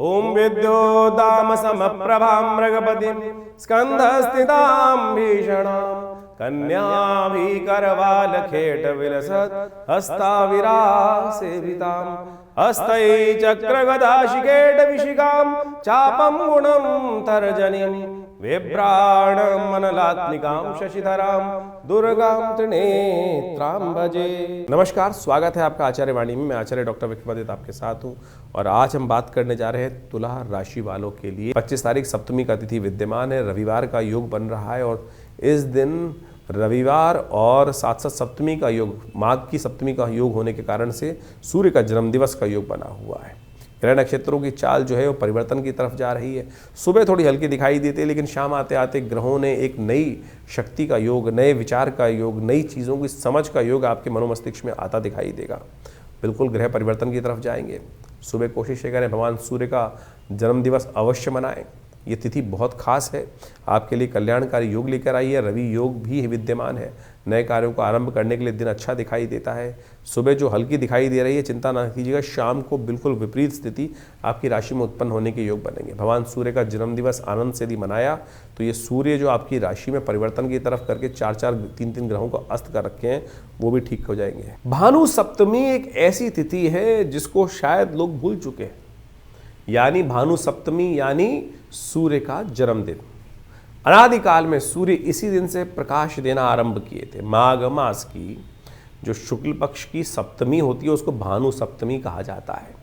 ओम विद्योदाम समप्रभां मृगपतिं स्कंधस्थितां भीषणां कन्याभिकरवालखेट विलसत् हस्ताविरासेवितां हस्तै चक्रगदाशिकेट विशिखां चापं गुणं तर्जनीं विभ्राणमनलात्मिकां शशिधरां दुर्गां त्रिनेत्रां भजे। नमस्कार, स्वागत है आपका आचार्य वाणी में। मैं आचार्य डॉक्टर विक्रमादित्य आपके साथ हूँ और आज हम बात करने जा रहे हैं तुला राशि वालों के लिए। 25 तारीख सप्तमी का तिथि विद्यमान है, रविवार का योग बन रहा है और इस दिन रविवार और साथ साथ सप्तमी का योग, माघ की सप्तमी का योग होने के कारण से सूर्य का जन्म दिवस का योग बना हुआ है। ग्रह नक्षत्रों की चाल जो है वो परिवर्तन की तरफ जा रही है। सुबह थोड़ी हल्की दिखाई देती है, लेकिन शाम आते आते ग्रहों ने एक नई शक्ति का योग, नए विचार का योग, नई चीज़ों की समझ का योग आपके मनोमस्तिष्क में आता दिखाई देगा। बिल्कुल ग्रह परिवर्तन की तरफ जाएंगे। सुबह कोशिश करें भगवान सूर्य का जन्म दिवस अवश्य मनाएं। ये तिथि बहुत खास है, आपके लिए कल्याणकारी योग लेकर आई है। रवि योग भी विद्यमान है, नए कार्यों को आरंभ करने के लिए दिन अच्छा दिखाई देता है। सुबह जो हल्की दिखाई दे रही है चिंता ना कीजिएगा, शाम को बिल्कुल विपरीत स्थिति आपकी राशि में उत्पन्न होने के योग बनेंगे। भगवान सूर्य का जन्म दिवस आनंद से यदि मनाया तो ये सूर्य जो आपकी राशि में परिवर्तन की तरफ करके 4-4, 3-3 ग्रहों को अस्त कर रखे हैं वो भी ठीक हो जाएंगे। भानु सप्तमी एक ऐसी तिथि है जिसको शायद लोग भूल चुके हैं, यानी भानु सप्तमी यानी सूर्य का जन्मदिन। अनादिकाल में सूर्य इसी दिन से प्रकाश देना आरंभ किए थे। माघ मास की जो शुक्ल पक्ष की सप्तमी होती है उसको भानु सप्तमी कहा जाता है।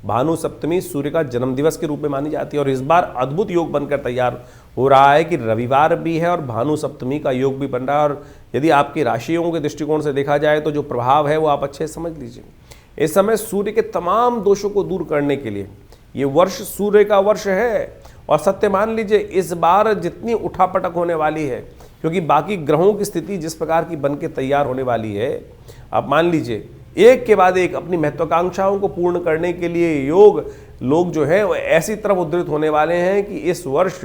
भानु सप्तमी सूर्य का जन्मदिवस के रूप में मानी जाती है और इस बार अद्भुत योग बनकर तैयार हो रहा है कि रविवार भी है और भानु सप्तमी का योग भी बन रहा है। और यदि आपकी राशियों के दृष्टिकोण से देखा जाए तो जो प्रभाव है वो आप अच्छे समझ लीजिए। इस समय सूर्य के तमाम दोषों को दूर करने के लिए ये वर्ष सूर्य का वर्ष है और सत्य मान लीजिए इस बार जितनी उठापटक होने वाली है, क्योंकि बाकी ग्रहों की स्थिति जिस प्रकार की बन के तैयार होने वाली है, आप मान लीजिए एक के बाद एक अपनी महत्वाकांक्षाओं को पूर्ण करने के लिए लोग जो है वो ऐसी तरफ उद्धृत होने वाले हैं कि इस वर्ष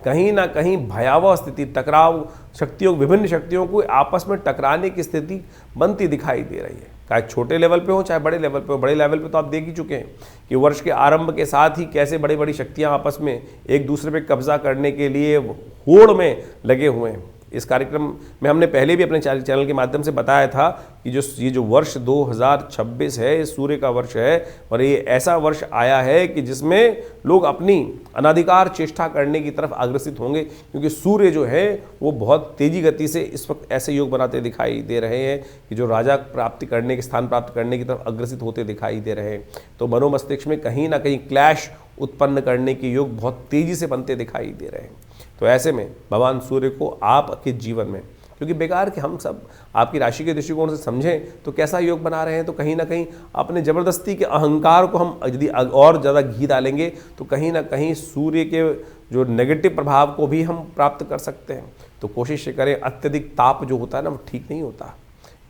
कहीं ना कहीं भयावह स्थिति, टकराव शक्तियों, विभिन्न शक्तियों को आपस में टकराने की स्थिति बनती दिखाई दे रही है। चाहे छोटे लेवल पे हो चाहे बड़े लेवल पे हो। बड़े लेवल पे तो आप देख ही चुके हैं कि वर्ष के आरंभ के साथ ही कैसे बड़ी बड़ी शक्तियां आपस में एक दूसरे पे कब्जा करने के लिए होड़ में लगे हुए हैं। इस कार्यक्रम में हमने पहले भी अपने चैनल के माध्यम से बताया था कि ये जो वर्ष 2026 है, ये सूर्य का वर्ष है और ये ऐसा वर्ष आया है कि जिसमें लोग अपनी अनाधिकार चेष्टा करने की तरफ अग्रसित होंगे, क्योंकि सूर्य जो है वो बहुत तेजी गति से इस वक्त ऐसे योग बनाते दिखाई दे रहे हैं कि जो राजा प्राप्ति करने के स्थान प्राप्त करने की तरफ अग्रसित होते दिखाई दे रहे हैं। तो मनोमस्तिष्क में कहीं ना कहीं क्लैश उत्पन्न करने के योग बहुत तेजी से बनते दिखाई दे रहे हैं। तो ऐसे में भगवान सूर्य को आपके जीवन में, क्योंकि बेकार कि हम सब आपकी राशि के दृष्टिकोण से समझें तो कैसा योग बना रहे हैं, तो कहीं ना कहीं अपने ज़बरदस्ती के अहंकार को हम यदि और ज़्यादा घी डालेंगे तो कहीं ना कहीं सूर्य के जो नेगेटिव प्रभाव को भी हम प्राप्त कर सकते हैं। तो कोशिश करें, अत्यधिक ताप जो होता है ना वो ठीक नहीं होता।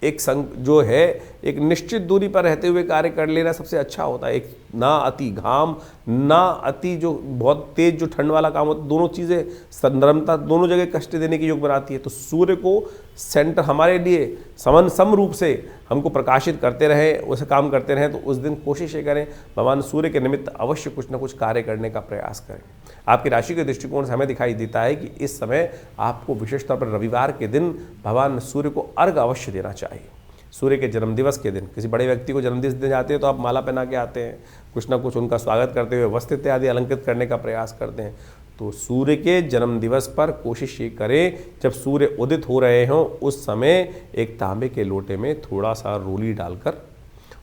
एक संग जो है एक निश्चित दूरी पर रहते हुए कार्य कर लेना सबसे अच्छा होता है। एक ना अति घाम, ना अति जो बहुत तेज जो ठंड वाला काम होता है, दोनों चीज़ें नरमता दोनों जगह कष्ट देने की योग बनाती है। तो सूर्य को सेंटर हमारे लिए सम रूप से हमको प्रकाशित करते रहें, उसे काम करते रहें। तो उस दिन कोशिश ये करें भगवान सूर्य के निमित्त अवश्य कुछ ना कुछ कार्य करने का प्रयास करें। आपकी राशि के दृष्टिकोण से हमें दिखाई देता है कि इस समय आपको विशेष तौर पर रविवार के दिन भगवान सूर्य को अर्घ अवश्य देना चाहिए। सूर्य के जन्मदिवस के दिन किसी बड़े व्यक्ति को जन्मदिवस देने जाते हैं तो आप माला पहना के आते हैं, कुछ ना कुछ उनका स्वागत करते हुए वस्त्र इत्यादि अलंकृत करने का प्रयास करते हैं। तो सूर्य के जन्म दिवस पर कोशिश ये करें जब सूर्य उदित हो रहे हों उस समय एक तांबे के लोटे में थोड़ा सा रोली डालकर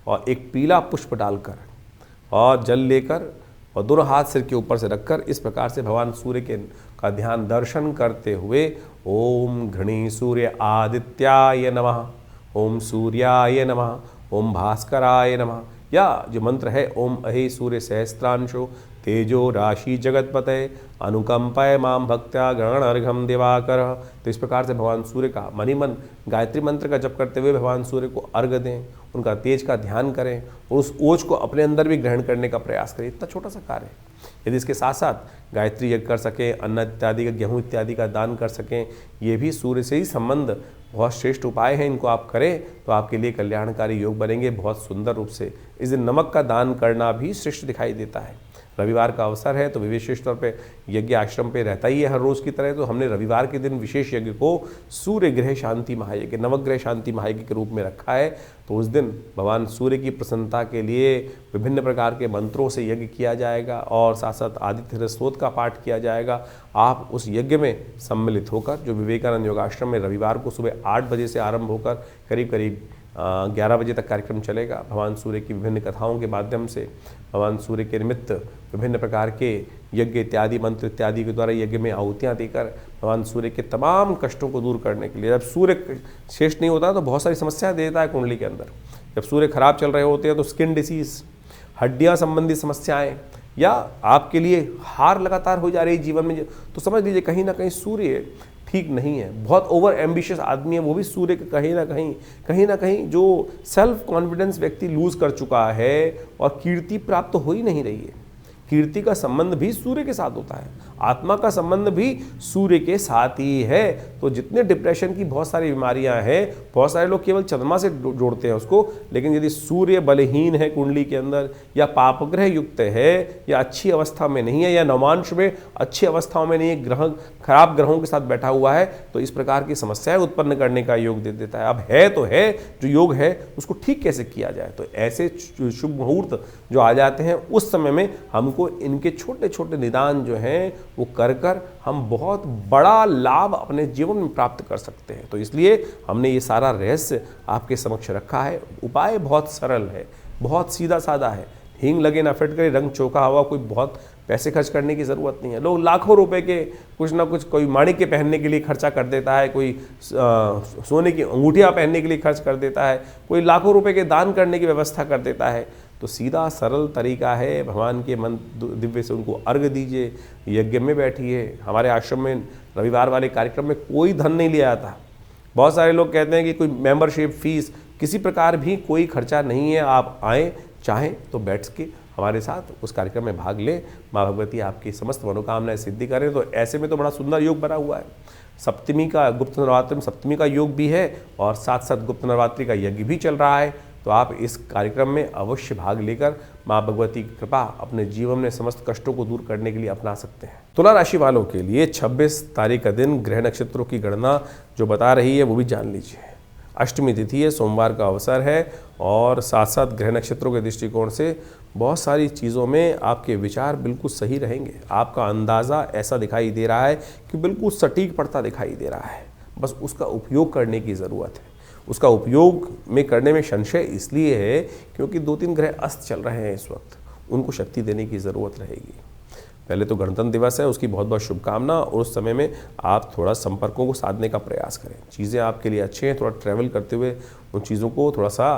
और एक पीला पुष्प डालकर और जल लेकर और दोनों हाथ सिर के ऊपर से रखकर इस प्रकार से भगवान सूर्य के का ध्यान दर्शन करते हुए ओम घृणी सूर्य आदित्याय नमः, ओम सूर्याय नमः, ओम भास्कराय नमः, या जो मंत्र है ओम अहे सूर्य सहस्त्रांशो तेजो राशि जगतपते अनुकंपय माम भक्त्या गणर्घम दिवाकर। तो इस प्रकार से भगवान सूर्य का मनी मन गायत्री मंत्र का जप करते हुए भगवान सूर्य को अर्घ दें, उनका तेज का ध्यान करें और उस ओज को अपने अंदर भी ग्रहण करने का प्रयास करें। इतना छोटा सा कार्य है। यदि इसके साथ साथ गायत्री यज्ञ कर सकें, अन्न इत्यादि का, गेहूँ इत्यादि का दान कर सकें, ये भी सूर्य से ही संबंध बहुत श्रेष्ठ उपाय हैं। इनको आप करें तो आपके लिए कल्याणकारी योग बनेंगे बहुत सुंदर रूप से। इस दिन नमक का दान करना भी श्रेष्ठ दिखाई देता है। रविवार का अवसर है तो विशेष तौर पे यज्ञ आश्रम पे रहता ही है हर रोज़ की तरह। तो हमने रविवार के दिन विशेष यज्ञ को सूर्य ग्रह शांति महायज्ञ, नवग्रह शांति महायज्ञ के रूप में रखा है। तो उस दिन भगवान सूर्य की प्रसन्नता के लिए विभिन्न प्रकार के मंत्रों से यज्ञ किया जाएगा और साथ साथ आदित्य स्तोत्र का पाठ किया जाएगा। आप उस यज्ञ में सम्मिलित होकर, जो विवेकानंद योगाश्रम में रविवार को सुबह 8 बजे से आरंभ होकर करीब करीब 11 बजे तक कार्यक्रम चलेगा। भगवान सूर्य की विभिन्न कथाओं के माध्यम से भगवान सूर्य के निमित्त विभिन्न प्रकार के यज्ञ इत्यादि मंत्र इत्यादि के द्वारा यज्ञ में आहुतियाँ देकर भगवान सूर्य के तमाम कष्टों को दूर करने के लिए, जब सूर्य शेष नहीं होता तो बहुत सारी समस्याएं देता है कुंडली के अंदर। जब सूर्य खराब चल रहे होते हैं तो स्किन डिसीज, हड्डियाँ संबंधी समस्याएँ, या आपके लिए हार लगातार हो जा रही जीवन में, तो समझ लीजिए कहीं ना कहीं सूर्य ठीक नहीं है। बहुत ओवर एम्बिशियस आदमी है वो भी सूर्य के कहीं ना कहीं जो सेल्फ कॉन्फिडेंस व्यक्ति लूज कर चुका है और कीर्ति प्राप्त हो ही नहीं रही है। कीर्ति का संबंध भी सूर्य के साथ होता है, आत्मा का संबंध भी सूर्य के साथ ही है। तो जितने डिप्रेशन की बहुत सारी बीमारियां हैं, बहुत सारे लोग केवल चंद्रमा से जोड़ते हैं उसको, लेकिन यदि सूर्य बलहीन है कुंडली के अंदर, या पापग्रह युक्त है, या अच्छी अवस्था में नहीं है, या नवांश में अच्छी अवस्थाओं में नहीं है, ग्रह खराब ग्रहों के साथ बैठा हुआ है, तो इस प्रकार की समस्याएं उत्पन्न करने का योग दे देता है। अब है तो है, जो योग है उसको ठीक कैसे किया जाए, तो ऐसे शुभ मुहूर्त जो आ जाते हैं उस समय में हमको इनके छोटे छोटे निदान जो हैं वो कर हम बहुत बड़ा लाभ अपने जीवन में प्राप्त कर सकते हैं। तो इसलिए हमने ये सारा रहस्य आपके समक्ष रखा है। उपाय बहुत सरल है, बहुत सीधा साधा है। हींग लगे ना फिट करे, रंग चौका हुआ, कोई बहुत पैसे खर्च करने की ज़रूरत नहीं है। लोग लाखों रुपए के कुछ ना कुछ, कोई माणिक के पहनने के लिए खर्चा कर देता है, कोई सोने की अंगूठियाँ पहनने के लिए खर्च कर देता है, कोई लाखों रुपए के दान करने की व्यवस्था कर देता है। तो सीधा सरल तरीका है, भगवान के मन दिव्य से उनको अर्घ दीजिए, यज्ञ में बैठिए। हमारे आश्रम में रविवार वाले कार्यक्रम में कोई धन नहीं लिया जाता। बहुत सारे लोग कहते हैं कि कोई मेंबरशिप फीस, किसी प्रकार भी कोई खर्चा नहीं है। आप आएँ, चाहें तो बैठ के हमारे साथ उस कार्यक्रम में भाग लें। माँ भगवती आपकी समस्त मनोकामनाएं सिद्धि करें। तो ऐसे में तो बड़ा सुंदर योग बना हुआ है। सप्तमी का, गुप्त नवरात्रि में सप्तमी का योग भी है और साथ साथ गुप्त नवरात्रि का यज्ञ भी चल रहा है। तो आप इस कार्यक्रम में अवश्य भाग लेकर माँ भगवती की कृपा अपने जीवन में समस्त कष्टों को दूर करने के लिए अपना सकते हैं। तुला राशि वालों के लिए 26 तारीख का दिन ग्रह नक्षत्रों की गणना जो बता रही है वो भी जान लीजिए। अष्टमी तिथि है, सोमवार का अवसर है और साथ साथ ग्रह नक्षत्रों के दृष्टिकोण से बहुत सारी चीज़ों में आपके विचार बिल्कुल सही रहेंगे। आपका अंदाज़ा ऐसा दिखाई दे रहा है कि बिल्कुल सटीक पड़ता दिखाई दे रहा है, बस उसका उपयोग करने की ज़रूरत है। उसका उपयोग में करने में संशय इसलिए है क्योंकि 2-3 ग्रह अस्त चल रहे हैं इस वक्त, उनको शक्ति देने की ज़रूरत रहेगी। पहले तो गणतंत्र दिवस है, उसकी बहुत बहुत शुभकामना। और उस समय में आप थोड़ा संपर्कों को साधने का प्रयास करें। चीज़ें आपके लिए अच्छी हैं, थोड़ा ट्रैवल करते हुए उन चीज़ों को थोड़ा सा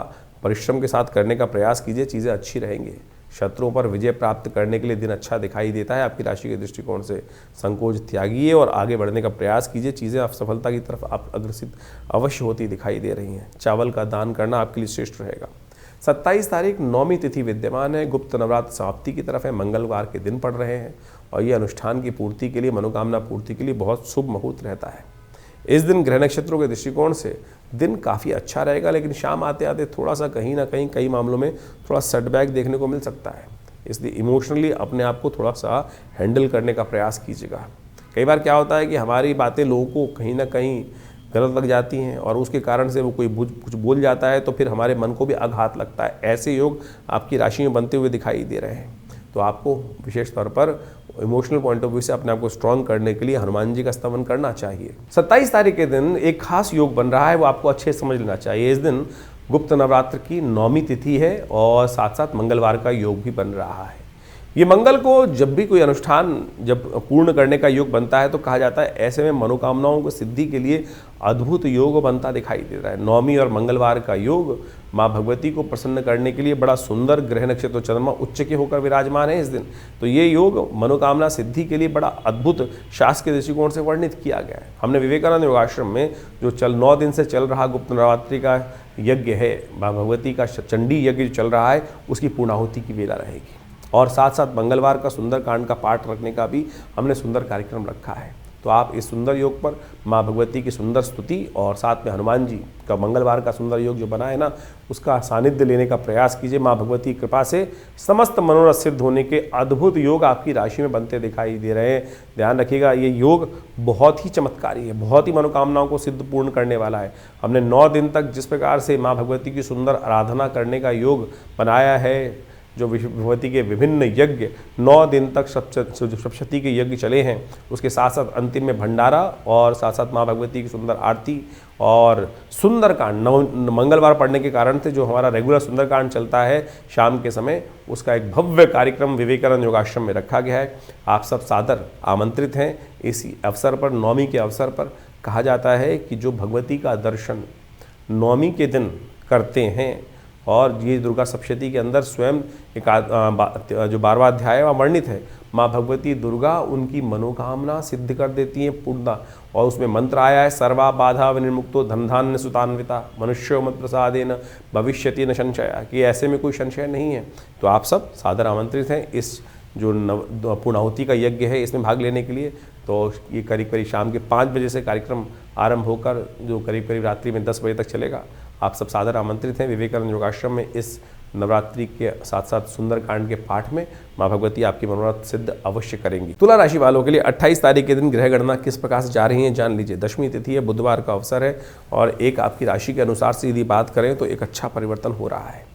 परिश्रम के साथ करने का प्रयास कीजिए, चीज़ें अच्छी रहेंगी। शत्रुओं पर विजय प्राप्त करने के लिए दिन अच्छा दिखाई देता है आपकी राशि के दृष्टिकोण से। संकोच त्यागिए और आगे बढ़ने का प्रयास कीजिए, चीज़ें आप सफलता की तरफ आप अग्रसित अवश्य होती दिखाई दे रही हैं। चावल का दान करना आपके लिए श्रेष्ठ रहेगा। 27 तारीख नौमी तिथि विद्यमान है, गुप्त नवरात्र समाप्ति की तरफ है, मंगलवार के दिन पड़ रहे हैं और ये अनुष्ठान की पूर्ति के लिए, मनोकामना पूर्ति के लिए बहुत शुभ मुहूर्त रहता है। इस दिन ग्रह नक्षत्रों के दृष्टिकोण से दिन काफ़ी अच्छा रहेगा, लेकिन शाम आते आते थोड़ा सा कहीं ना कहीं कई मामलों में थोड़ा सेटबैक देखने को मिल सकता है। इसलिए इमोशनली अपने आप को थोड़ा सा हैंडल करने का प्रयास कीजिएगा। कई बार क्या होता है कि हमारी बातें लोगों को कहीं ना कहीं गलत लग जाती हैं और उसके कारण से वो कोई कुछ बोल जाता है तो फिर हमारे मन को भी आघात लगता है। ऐसे योग आपकी राशि में बनते हुए दिखाई दे रहे हैं। तो आपको विशेष तौर पर इमोशनल पॉइंट ऑफ व्यू से अपने आप को स्ट्रॉन्ग करने के लिए हनुमान जी का स्तवन करना चाहिए। 27 तारीख के दिन एक खास योग बन रहा है, वो आपको अच्छे से समझ लेना चाहिए। इस दिन गुप्त नवरात्र की नौमी तिथि है और साथ साथ मंगलवार का योग भी बन रहा है। ये मंगल को जब भी कोई अनुष्ठान जब पूर्ण करने का योग बनता है तो कहा जाता है ऐसे में मनोकामनाओं को सिद्धि के लिए अद्भुत योग बनता दिखाई दे रहा है। नौमी और मंगलवार का योग माँ भगवती को प्रसन्न करने के लिए बड़ा सुंदर, ग्रह नक्षत्र चंद्रमा उच्च के होकर विराजमान है इस दिन। तो ये योग मनोकामना सिद्धि के लिए बड़ा अद्भुत शास्त्र के दृष्टिकोण से वर्णित किया गया है। हमने विवेकानंद योगाश्रम में जो 9 दिन से चल रहा गुप्त नवरात्रि का यज्ञ है, माँ भगवती का चंडी यज्ञ जो चल रहा है, उसकी पूर्णाहुति की वेला रहेगी। और साथ साथ मंगलवार का सुंदर कांड का पाठ रखने का भी हमने सुंदर कार्यक्रम रखा है। तो आप इस सुंदर योग पर माँ भगवती की सुंदर स्तुति और साथ में हनुमान जी का मंगलवार का सुंदर योग जो बना है ना, उसका सानिध्य लेने का प्रयास कीजिए। माँ भगवती की कृपा से समस्त मनोरथ सिद्ध होने के अद्भुत योग आपकी राशि में बनते दिखाई दे रहे हैं। ध्यान रखिएगा, ये योग बहुत ही चमत्कारी है, बहुत ही मनोकामनाओं को सिद्ध पूर्ण करने वाला है। हमने 9 दिन तक जिस प्रकार से माँ भगवती की सुंदर आराधना करने का योग बनाया है, जो भगवती के विभिन्न यज्ञ 9 दिन तक सप्तशती के यज्ञ चले हैं, उसके साथ साथ अंतिम में भंडारा और साथ साथ माँ भगवती की सुंदर आरती और सुंदरकांड मंगलवार पढ़ने के कारण से जो हमारा रेगुलर सुंदरकांड चलता है शाम के समय, उसका एक भव्य कार्यक्रम विवेकानंद योगाश्रम में रखा गया है। आप सब सादर आमंत्रित हैं। इसी अवसर पर, नवमी के अवसर पर कहा जाता है कि जो भगवती का दर्शन नवमी के दिन करते हैं, और ये दुर्गा सप्तशती के अंदर स्वयं जो 12वां अध्याय वह वर्णित है, माँ भगवती दुर्गा उनकी मनोकामना सिद्ध कर देती हैं पूर्णता। और उसमें मंत्र आया है, सर्वा बाधा विनिर्मुक्तो धनधान्य सुतान्विता मनुष्यो मत प्रसादेन भविष्यति न संशय, कि ऐसे में कोई संशय नहीं है। तो आप सब सादर आमंत्रित हैं इस जो पूर्णाहुति का यज्ञ है इसमें भाग लेने के लिए। तो ये करीब करीब शाम के 5 बजे से कार्यक्रम आरंभ होकर जो करीब करीब रात्रि में 10 बजे तक चलेगा। आप सब सादर आमंत्रित हैं विवेकानंद योगाश्रम में इस नवरात्रि के साथ साथ सुंदरकांड के पाठ में। माँ भगवती आपकी मनोरथ सिद्ध अवश्य करेंगी। तुला राशि वालों के लिए 28 तारीख के दिन ग्रह गणना किस प्रकार से जा रही है जान लीजिए। दशमी तिथि है, बुधवार का अवसर है, और एक आपकी राशि के अनुसार से यदि बात करें तो एक अच्छा परिवर्तन हो रहा है।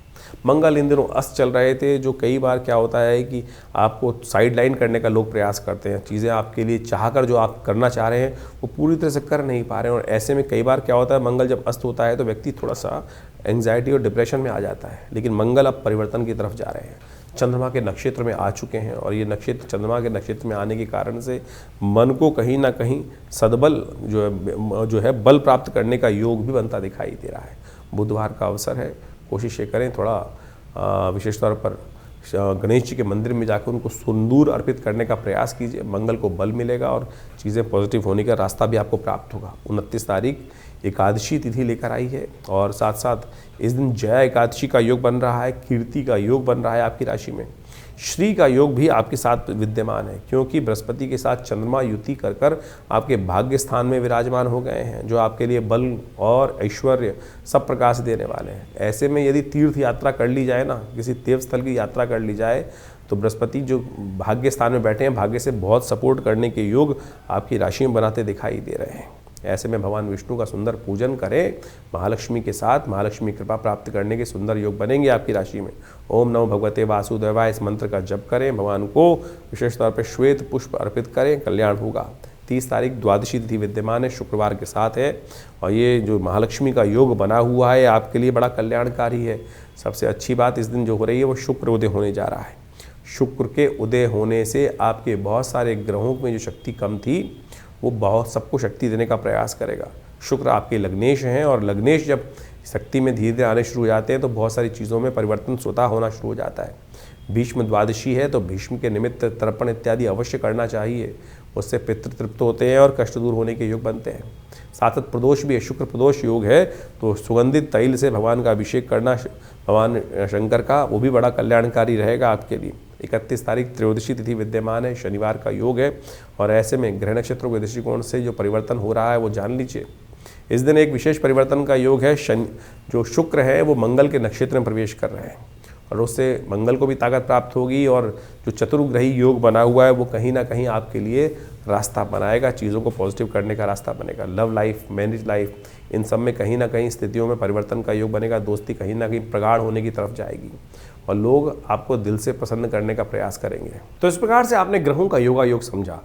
मंगल इन दिनों अस्त चल रहे थे, जो कई बार क्या होता है कि आपको साइड लाइन करने का लोग प्रयास करते हैं। चीज़ें आपके लिए चाहकर जो आप करना चाह रहे हैं वो पूरी तरह से कर नहीं पा रहे हैं, और ऐसे में कई बार क्या होता है, मंगल जब अस्त होता है तो व्यक्ति थोड़ा सा एंग्जाइटी और डिप्रेशन में आ जाता है। लेकिन मंगल अब परिवर्तन की तरफ जा रहे हैं, चंद्रमा के नक्षत्र में आ चुके हैं, और ये नक्षत्र चंद्रमा के नक्षत्र में आने के कारण से मन को कहीं ना कहीं सद्बल जो है बल प्राप्त करने का योग भी बनता दिखाई दे रहा है। बुधवार का अवसर है, कोशिश ये करें थोड़ा विशेष तौर पर गणेश जी के मंदिर में जाकर उनको सिंदूर अर्पित करने का प्रयास कीजिए। मंगल को बल मिलेगा और चीज़ें पॉजिटिव होने का रास्ता भी आपको प्राप्त होगा। 29 तारीख एकादशी तिथि लेकर आई है, और साथ साथ इस दिन जया एकादशी का योग बन रहा है, कीर्ति का योग बन रहा है आपकी राशि में, श्री का योग भी आपके साथ विद्यमान है, क्योंकि बृहस्पति के साथ चंद्रमा युति कर कर आपके भाग्य स्थान में विराजमान हो गए हैं, जो आपके लिए बल और ऐश्वर्य सब प्रकार से देने वाले हैं। ऐसे में यदि तीर्थ यात्रा कर ली जाए ना, किसी तीर्थ स्थल की यात्रा कर ली जाए, तो बृहस्पति जो भाग्य स्थान में बैठे हैं, भाग्य से बहुत सपोर्ट करने के योग आपकी राशि में बनाते दिखाई दे रहे हैं। ऐसे में भगवान विष्णु का सुंदर पूजन करें, महालक्ष्मी के साथ महालक्ष्मी कृपा प्राप्त करने के सुंदर योग बनेंगे आपकी राशि में। ओम नमो भगवते वासुदेवाय इस मंत्र का जप करें, भगवान को विशेष तौर पर श्वेत पुष्प अर्पित करें, कल्याण होगा। 30 तारीख द्वादशी तिथि विद्यमान है, शुक्रवार के साथ है, और ये जो महालक्ष्मी का योग बना हुआ है आपके लिए बड़ा कल्याणकारी है। सबसे अच्छी बात इस दिन जो हो रही है वो शुक्र उदय होने जा रहा है। शुक्र के उदय होने से आपके बहुत सारे ग्रहों में जो शक्ति कम थी वो बहुत सबको शक्ति देने का प्रयास करेगा। शुक्र आपके लग्नेश हैं, और लग्नेश जब शक्ति में धीरे धीरे आने शुरू हो जाते हैं तो बहुत सारी चीज़ों में परिवर्तन स्वतः होना शुरू हो जाता है। भीष्म द्वादशी है, तो भीष्म के निमित्त तर्पण इत्यादि अवश्य करना चाहिए, उससे पितृ तृप्त होते हैं और कष्ट दूर होने के योग बनते हैं। साथ साथ प्रदोष भी है, शुक्र प्रदोष योग है, तो सुगंधित तैल से भगवान का अभिषेक करना भगवान शंकर का, वो भी बड़ा कल्याणकारी रहेगा आपके लिए। 31 तारीख त्रयोदशी तिथि विद्यमान है, शनिवार का योग है, और ऐसे में ग्रह नक्षत्रों के दृष्टिकोण से जो परिवर्तन हो रहा है वो जान लीजिए। इस दिन एक विशेष परिवर्तन का योग है, जो शुक्र है वो मंगल के नक्षत्र में प्रवेश कर रहे हैं, और उससे मंगल को भी ताकत प्राप्त होगी, और जो चतुर्ग्रही योग बना हुआ है वो कहीं ना कहीं आपके लिए रास्ता बनाएगा, चीज़ों को पॉजिटिव करने का रास्ता बनेगा। लव लाइफ, मैरिज लाइफ, इन सब में कहीं ना कहीं स्थितियों में परिवर्तन का योग बनेगा। दोस्ती कहीं ना कहीं प्रगाढ़ होने की तरफ जाएगी, और लोग आपको दिल से प्रसन्न करने का प्रयास करेंगे। तो इस प्रकार से आपने ग्रहों का योगा योग समझा।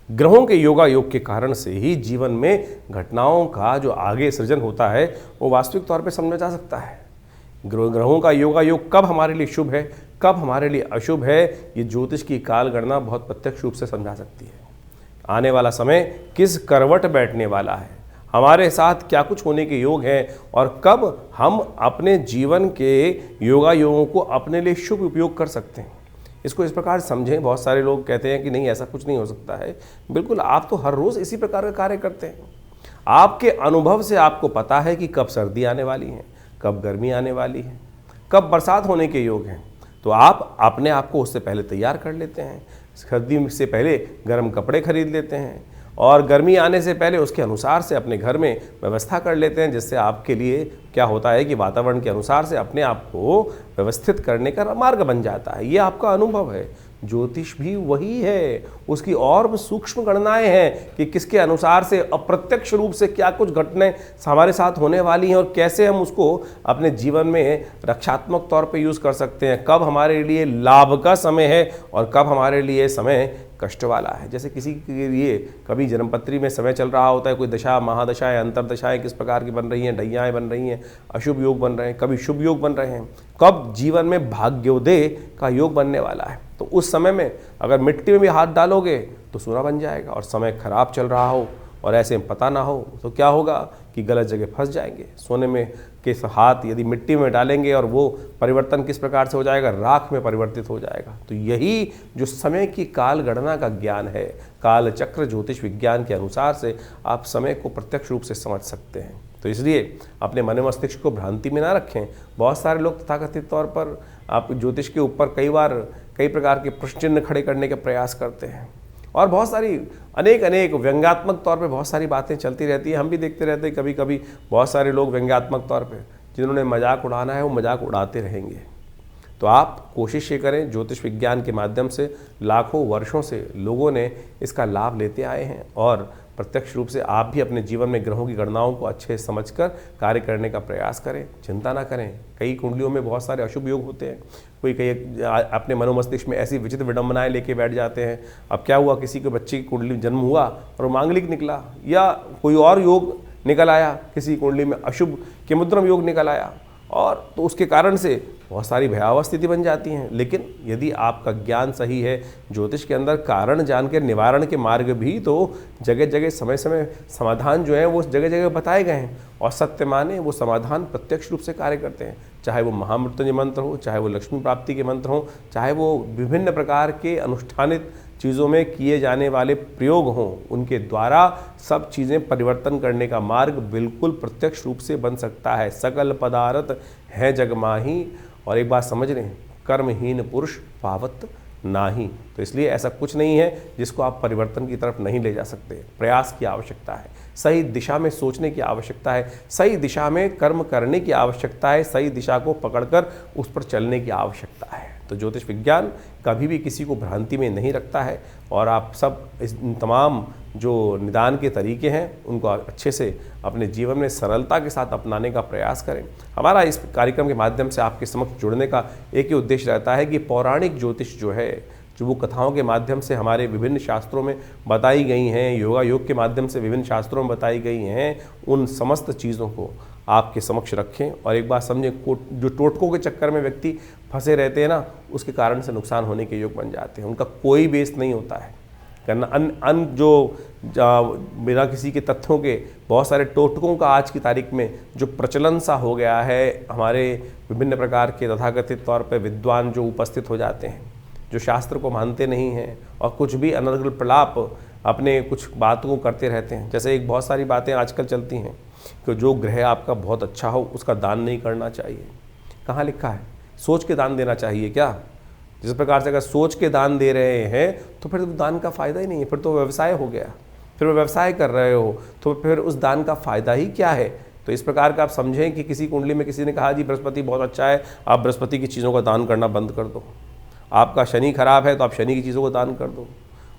ग्रहों के योगा योग के कारण से ही जीवन में घटनाओं का जो आगे सृजन होता है वो वास्तविक तौर पे समझा जा सकता है। ग्रहों का योगा योग कब हमारे लिए शुभ है, कब हमारे लिए अशुभ है, ये ज्योतिष की काल गणना बहुत प्रत्यक्ष रूप से समझा सकती है। आने वाला समय किस करवट बैठने वाला है, हमारे साथ क्या कुछ होने के योग हैं, और कब हम अपने जीवन के योगा योगों को अपने लिए शुभ उपयोग कर सकते हैं, इसको इस प्रकार समझें। बहुत सारे लोग कहते हैं कि नहीं ऐसा कुछ नहीं हो सकता है। बिल्कुल, आप तो हर रोज़ इसी प्रकार का कार्य करते हैं। आपके अनुभव से आपको पता है कि कब सर्दी आने वाली है, कब गर्मी आने वाली है, कब बरसात होने के योग हैं, तो आप अपने आप को उससे पहले तैयार कर लेते हैं। सर्दी से पहले गर्म कपड़े खरीद लेते हैं, और गर्मी आने से पहले उसके अनुसार से अपने घर में व्यवस्था कर लेते हैं, जिससे आपके लिए क्या होता है कि वातावरण के अनुसार से अपने आप को व्यवस्थित करने का मार्ग बन जाता है। ये आपका अनुभव है। ज्योतिष भी वही है, उसकी और भी सूक्ष्म गणनाएं हैं कि किसके अनुसार से अप्रत्यक्ष रूप से क्या कुछ घटनाएं हमारे साथ होने वाली हैं और कैसे हम उसको अपने जीवन में रक्षात्मक तौर पे यूज़ कर सकते हैं, कब हमारे लिए लाभ का समय है और कब हमारे लिए समय कष्ट वाला है। जैसे किसी के लिए कभी जन्मपत्री में समय चल रहा होता है, कोई दशा महादशाएं अंतरदशाएं किस प्रकार की बन रही हैं, ढैयाएँ बन रही हैं, अशुभ योग बन रहे हैं, कभी शुभ योग बन रहे हैं, कब जीवन में भाग्योदय का योग बनने वाला है। तो उस समय में अगर मिट्टी में भी हाथ डालोगे तो सोना बन जाएगा, और समय खराब चल रहा हो और ऐसे में पता ना हो तो क्या होगा कि गलत जगह फंस जाएंगे। सोने में के हाथ यदि मिट्टी में डालेंगे और वो परिवर्तन किस प्रकार से हो जाएगा, राख में परिवर्तित हो जाएगा। तो यही जो समय की काल गणना का ज्ञान है, काल चक्र ज्योतिष विज्ञान के अनुसार से आप समय को प्रत्यक्ष रूप से समझ सकते हैं। तो इसलिए अपने मन मस्तिष्क को भ्रांति में ना रखें। बहुत सारे लोग तथाकथित तौर पर आप ज्योतिष के ऊपर कई प्रकार के प्रश्न चिन्ह खड़े करने के प्रयास करते हैं, और बहुत सारी अनेक व्यंग्यात्मक तौर पे बहुत सारी बातें चलती रहती हैं। हम भी देखते रहते हैं कभी कभी बहुत सारे लोग व्यंग्यात्मक तौर पे जिन्होंने मजाक उड़ाना है वो मजाक उड़ाते रहेंगे। तो आप कोशिश ये करें, ज्योतिष विज्ञान के माध्यम से लाखों वर्षों से लोगों ने इसका लाभ लेते आए हैं, और प्रत्यक्ष रूप से आप भी अपने जीवन में ग्रहों की गणनाओं को अच्छे से समझकर कार्य करने का प्रयास करें। चिंता ना करें, कई कुंडलियों में बहुत सारे अशुभ योग होते हैं, कोई कई अपने मनोमस्तिष्क में ऐसी विचित्र विडंबनाएं लेके बैठ जाते हैं। अब क्या हुआ, किसी के बच्चे की कुंडली जन्म हुआ और वो मांगलिक निकला, या कोई और योग निकल आया, किसी कुंडली में अशुभ केमुद्रम योग निकल आया, और तो उसके कारण से बहुत सारी भयावह स्थिति बन जाती हैं। लेकिन यदि आपका ज्ञान सही है, ज्योतिष के अंदर कारण जान के निवारण के मार्ग भी तो जगह जगह समय समय समाधान जो है वो जगह जगह बताए गए हैं, और सत्य माने वो समाधान प्रत्यक्ष रूप से कार्य करते हैं। चाहे वो महामृत्युंजय मंत्र हो, चाहे वो लक्ष्मी प्राप्ति के मंत्र हो, चाहे वो विभिन्न प्रकार के अनुष्ठानित चीज़ों में किए जाने वाले प्रयोग हों, उनके द्वारा सब चीज़ें परिवर्तन करने का मार्ग बिल्कुल प्रत्यक्ष रूप से बन सकता है। सकल पदार्थ है जग माही, और एक बात समझ लें, कर्महीन पुरुष पावत नाही। तो इसलिए ऐसा कुछ नहीं है जिसको आप परिवर्तन की तरफ नहीं ले जा सकते। प्रयास की आवश्यकता है, सही दिशा में सोचने की आवश्यकता है, सही दिशा में कर्म करने की आवश्यकता है, सही दिशा को पकड़कर उस पर चलने की आवश्यकता है। तो ज्योतिष विज्ञान कभी भी किसी को भ्रांति में नहीं रखता है, और आप सब इस तमाम जो निदान के तरीके हैं उनको अच्छे से अपने जीवन में सरलता के साथ अपनाने का प्रयास करें। हमारा इस कार्यक्रम के माध्यम से आपके समक्ष जुड़ने का एक ही उद्देश्य रहता है कि पौराणिक ज्योतिष जो है, जो वो कथाओं के माध्यम से हमारे विभिन्न शास्त्रों में बताई गई हैं, योगा योग के माध्यम से विभिन्न शास्त्रों में बताई गई हैं, उन समस्त चीज़ों को आपके समक्ष रखें। और एक बात समझें, जो टोटकों के चक्कर में व्यक्ति फंसे रहते हैं ना, उसके कारण से नुकसान होने के योग बन जाते हैं। उनका कोई बेस नहीं होता है करना जो बिना किसी के तथ्यों के बहुत सारे टोटकों का आज की तारीख में जो प्रचलन सा हो गया है। हमारे विभिन्न प्रकार के तथाकथित तौर पर विद्वान जो उपस्थित हो जाते हैं, जो शास्त्र को मानते नहीं हैं और कुछ भी अनर्गल प्रलाप अपने कुछ बातों को करते रहते हैं। जैसे एक बहुत सारी बातें आजकल चलती हैं कि जो ग्रह आपका बहुत अच्छा हो उसका दान नहीं करना चाहिए। कहाँ लिखा है? सोच के दान देना चाहिए क्या? जिस प्रकार से अगर सोच के दान दे रहे हैं तो फिर दान का फ़ायदा ही नहीं है, फिर तो व्यवसाय हो गया। फिर व्यवसाय कर रहे हो तो फिर उस दान का फ़ायदा ही क्या है? तो इस प्रकार का आप समझें कि किसी कुंडली में किसी ने कहा जी बृहस्पति बहुत अच्छा है, आप बृहस्पति की चीज़ों का दान करना बंद कर दो। आपका शनि खराब है तो आप शनि की चीज़ों को दान कर दो।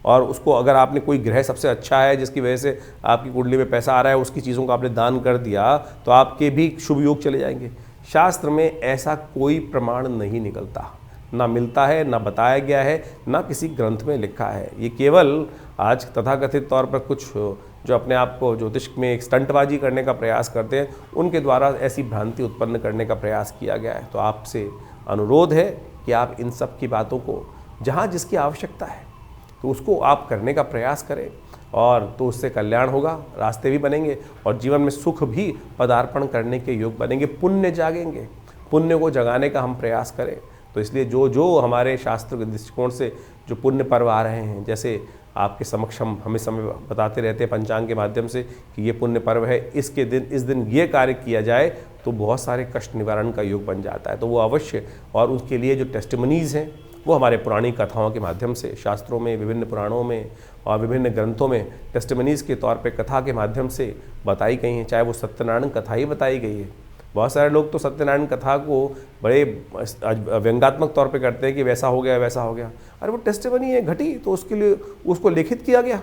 और उसको अगर आपने कोई ग्रह सबसे अच्छा है जिसकी वजह से आपकी कुंडली में पैसा आ रहा है, उसकी चीज़ों को आपने दान कर दिया तो आपके भी शुभ योग चले जाएंगे। शास्त्र में ऐसा कोई प्रमाण नहीं निकलता, ना मिलता है, ना बताया गया है, ना किसी ग्रंथ में लिखा है। ये केवल आज तथाकथित तौर पर कुछ जो अपने आप को ज्योतिष में एक स्टंटबाजी करने का प्रयास करते हैं, उनके द्वारा ऐसी भ्रांति उत्पन्न करने का प्रयास किया गया है। तो आपसे अनुरोध है कि आप इन सब की बातों को जहाँ जिसकी आवश्यकता है तो उसको आप करने का प्रयास करें, और तो उससे कल्याण होगा, रास्ते भी बनेंगे और जीवन में सुख भी पदार्पण करने के योग बनेंगे, पुण्य जागेंगे। पुण्य को जगाने का हम प्रयास करें। तो इसलिए जो जो हमारे शास्त्र के दृष्टिकोण से जो पुण्य पर्व आ रहे हैं, जैसे आपके समक्ष हम हमें समय बताते रहते हैं पंचांग के माध्यम से कि ये पुण्य पर्व है, इस दिन ये कार्य किया जाए तो बहुत सारे कष्ट निवारण का योग बन जाता है। तो वो अवश्य, और उसके लिए जो टेस्टिमनीज़ हैं वो हमारे पुरानी कथाओं के माध्यम से, शास्त्रों में, विभिन्न पुराणों में और विभिन्न ग्रंथों में टेस्टिमनीज़ के तौर पे कथा के माध्यम से बताई गई हैं। चाहे वो सत्यनारायण कथा ही बताई गई है। बहुत सारे लोग तो सत्यनारायण कथा को बड़े व्यंग्यात्मक तौर पे करते हैं कि वैसा हो गया वैसा हो गया। अरे वो टेस्टिमनी है, घटी, तो उसके लिए उसको लिखित किया गया।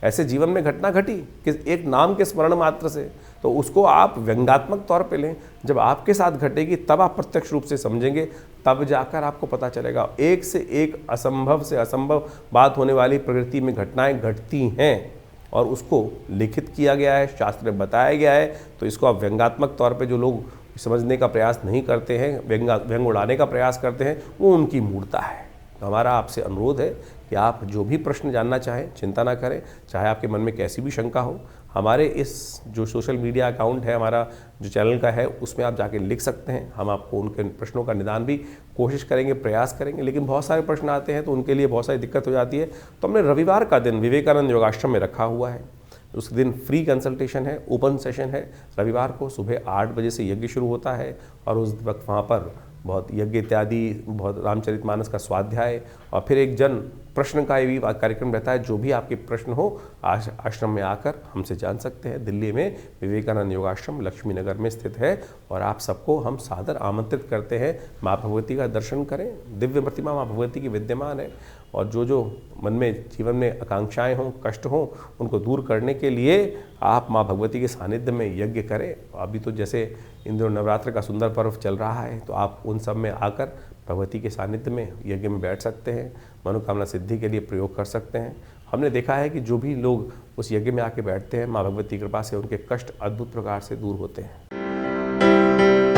ऐसे जीवन में घटना घटी कि एक नाम के स्मरण मात्र से, तो उसको आप व्यंग्यात्मक तौर पे लें। जब आपके साथ घटेगी तब आप प्रत्यक्ष रूप से समझेंगे, तब जाकर आपको पता चलेगा। एक से एक असंभव से असंभव बात होने वाली प्रकृति में घटनाएं घटती हैं और उसको लिखित किया गया है, शास्त्र में बताया गया है। तो इसको आप व्यंग्यात्मक तौर पे जो लोग समझने का प्रयास नहीं करते हैं, व्यंग उड़ाने का प्रयास करते हैं, वो उनकी मूर्खता है। तो हमारा आपसे अनुरोध है कि आप जो भी प्रश्न जानना चाहें चिंता ना करें, चाहे आपके मन में कैसी भी शंका हो, हमारे इस जो सोशल मीडिया अकाउंट है, हमारा जो चैनल का है, उसमें आप जाके लिख सकते हैं। हम आपको उनके प्रश्नों का निदान भी कोशिश करेंगे, प्रयास करेंगे। लेकिन बहुत सारे प्रश्न आते हैं तो उनके लिए बहुत सारी दिक्कत हो जाती है। तो हमने रविवार का दिन विवेकानंद योगाश्रम में रखा हुआ है। उस दिन फ्री कंसल्टेशन है, ओपन सेशन है। रविवार को सुबह 8 बजे से यज्ञ शुरू होता है और उस वक्त वहाँ पर बहुत यज्ञ इत्यादि, बहुत रामचरितमानस का स्वाध्याय और फिर एक जन प्रश्न का भी कार्यक्रम रहता है। जो भी आपके प्रश्न हो आश्रम में आकर हमसे जान सकते हैं। दिल्ली में विवेकानंद योगाश्रम लक्ष्मी नगर में स्थित है और आप सबको हम सादर आमंत्रित करते हैं। माँ भगवती का दर्शन करें। दिव्य प्रतिमा माँ भगवती की विद्यमान है और जो जो मन में जीवन में आकांक्षाएं हों, कष्ट हों, उनको दूर करने के लिए आप माँ भगवती के सानिध्य में यज्ञ करें। अभी तो जैसे इंद्र नवरात्र का सुंदर पर्व चल रहा है, तो आप उन सब में आकर भगवती के सानिध्य में यज्ञ में बैठ सकते हैं, मनोकामना सिद्धि के लिए प्रयोग कर सकते हैं। हमने देखा है कि जो भी लोग उस यज्ञ में आके बैठते हैं, माँ भगवती की कृपा से उनके कष्ट अद्भुत प्रकार से दूर होते हैं।